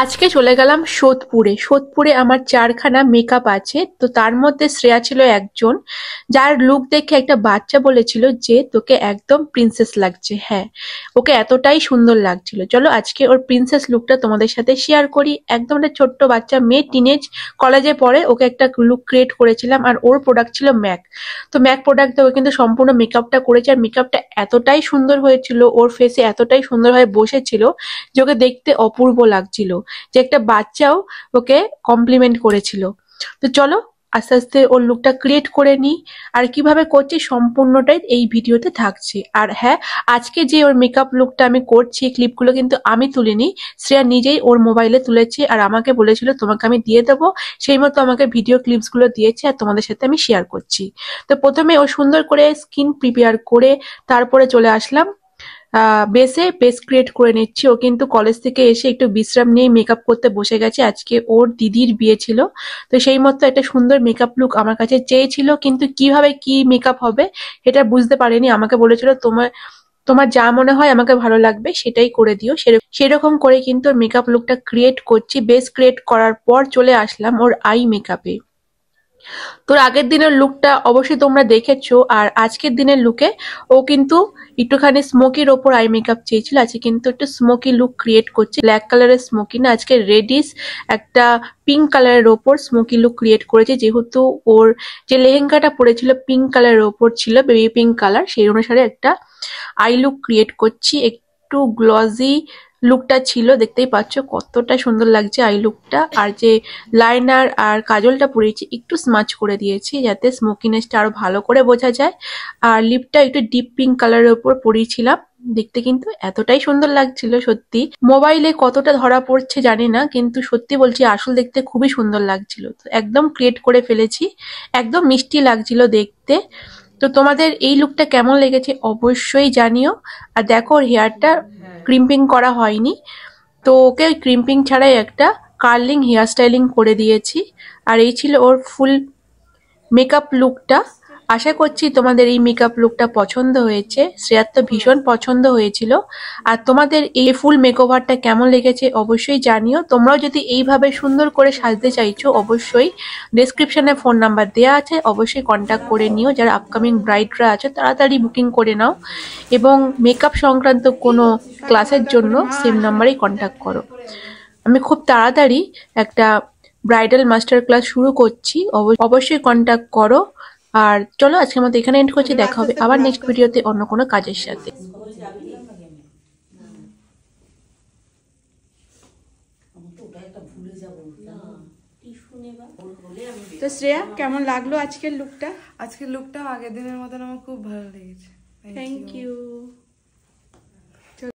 আজকে চলে গেলাম সোদপুরে। সোদপুরে আমার 4খানা মেকআপ আছে, তো তার মধ্যে শ্রেয়া ছিল একজন, যার লুক দেখে একটা বাচ্চা বলেছিল যে তোকে একদম প্রিন্সেস লাগছে। হ্যাঁ, ওকে এতটাই সুন্দর লাগছিল। চলো আজকে ওর প্রিন্সেস লুকটা তোমাদের সাথে শেয়ার করি। একদম একটা ছোট্ট বাচ্চা মেয়ে, টিনেজ কলেজে পড়ে, ওকে একটা লুক ক্রিয়েট করেছিলাম। আর ওর প্রোডাক্ট ছিল ম্যাক। তো ম্যাক প্রোডাক্ট দিয়ে ও কিন্তু সম্পূর্ণ মেকআপটা করেছে, আর মেকআপটা এতটাই সুন্দর হয়েছিল, ওর ফেসে এতটাই সুন্দরভাবে বসেছিল যে ওকে দেখতে অপূর্ব লাগছিল, যে একটা বাচ্চাও ওকে কমপ্লিমেন্ট করেছিল। তো চলো আস্তে আস্তে ওর লুকটা ক্রিয়েট করে নিই, আর কিভাবে করছি সম্পূর্ণটাই এই ভিডিওতে থাকছে। আর হ্যাঁ, আজকে যে ওর মেকআপ লুকটা আমি করছি, ক্লিপগুলো কিন্তু আমি তুলিনি, শ্রেয়া নিজেই ওর মোবাইলে তুলেছে, আর আমাকে বলেছিল তোমাকে আমি দিয়ে দেবো। সেই মতো আমাকে ভিডিও ক্লিপস গুলো দিয়েছে, আর তোমাদের সাথে আমি শেয়ার করছি। তো প্রথমে ও সুন্দর করে স্কিন প্রিপেয়ার করে তারপরে চলে আসলাম বেস ক্রিয়েট করে নিচ্ছি। ও কিন্তু কলেজ থেকে এসে একটু বিশ্রাম নিয়ে মেকআপ করতে বসে গেছে। আজকে ওর দিদির বিয়ে ছিল, তো সেই মতো একটা সুন্দর মেকআপ লুক আমার কাছে চেয়েছিল, কিন্তু কিভাবে কি মেকআপ হবে এটা বুঝতে পারেনি। আমাকে বলেছিল তোমার তোমার যা মনে হয় আমাকে ভালো লাগবে সেটাই করে দিও। সেরকম করে কিন্তু ওর মেকআপ লুকটা ক্রিয়েট করছি। বেস ক্রিয়েট করার পর চলে আসলাম ওর আই মেকআপে। তোর আগের দিনের লুকটা অবশ্যই তোমরা দেখেছো, আর আজকের দিনের লুকে ও কিন্তু একটুখানি স্মোকির ওপর আই মেকআপ চেয়েছিল। আজকে কিন্তু একটু স্মোকি লুক ক্রিয়েট করছে, ব্ল্যাক কালারের স্মোকি না, আজকে রেডিশ একটা পিঙ্ক কালারের ওপর স্মোকি লুক ক্রিয়েট করেছে। যেহেতু ওর যে লেহেঙ্গাটা পরেছিল পিঙ্ক কালারের ওপর ছিল, বেবি পিঙ্ক কালার, সেই অনুসারে একটা আই লুক ক্রিয়েট করছি। একটু গ্লজি লুকটা ছিল, দেখতেই পাচ্ছ কতটা সুন্দর লাগছে আই লুকটা। আর যে লাইনার আর কাজলটা পরিয়েছি একটু স্মাচ করে দিয়েছি, যাতে স্মোকিনেসটা আরো ভালো করে বোঝা যায়। আর লিপটা একটু ডিপ পিঙ্ক কালারের উপর পরিয়েছিলাম। দেখতে কিন্তু এতটাই সুন্দর লাগছিল, সত্যি মোবাইলে কতটা ধরা পড়ছে জানি না, কিন্তু সত্যি বলছি আসল দেখতে খুবই সুন্দর লাগছিল। তো একদম ক্রিয়েট করে ফেলেছি, একদম মিষ্টি লাগছিল দেখতে। তো তোমাদের এই লুকটা কেমন লেগেছে অবশ্যই জানিও। আর দেখো ওর হেয়ারটা ক্রিম্পিং করা হয়নি, তো ওকে ওই ক্রিম্পিং ছাড়াই একটা কার্লিং হেয়ার স্টাইলিং করে দিয়েছি। আর এই ছিল ওর ফুল মেকআপ লুকটা। আশা করছি তোমাদের এই মেকআপ লুকটা পছন্দ হয়েছে, শ্রেয়ার তো ভীষণ পছন্দ হয়েছিল। আর তোমাদের এই ফুল মেকওভারটা কেমন লেগেছে অবশ্যই জানিও। তোমরাও যদি এইভাবে সুন্দর করে সাজতে চাইছো অবশ্যই ডেসক্রিপশনে ফোন নাম্বার দেওয়া আছে, অবশ্যই কন্ট্যাক্ট করে নিও। যারা আপকামিং ব্রাইডরা আছে তাড়াতাড়ি বুকিং করে নাও, এবং মেকআপ সংক্রান্ত কোনো ক্লাসের জন্য সেম নাম্বারেই কন্ট্যাক্ট করো। আমি খুব তাড়াতাড়ি একটা ব্রাইডাল মাস্টার ক্লাস শুরু করছি, অবশ্যই কন্ট্যাক্ট করো। আর চলো আজকের মতো এখানে এন্ড করছি, দেখা হবে আবার নেক্সট ভিডিওতে অন্য কোনো কাজের সাথে। তো শ্রেয়া, কেমন লাগলো আজকের লুকটা? আজকের লুকটা আগের দিনের মতন আমার খুব ভালো লেগেছে। Thank you.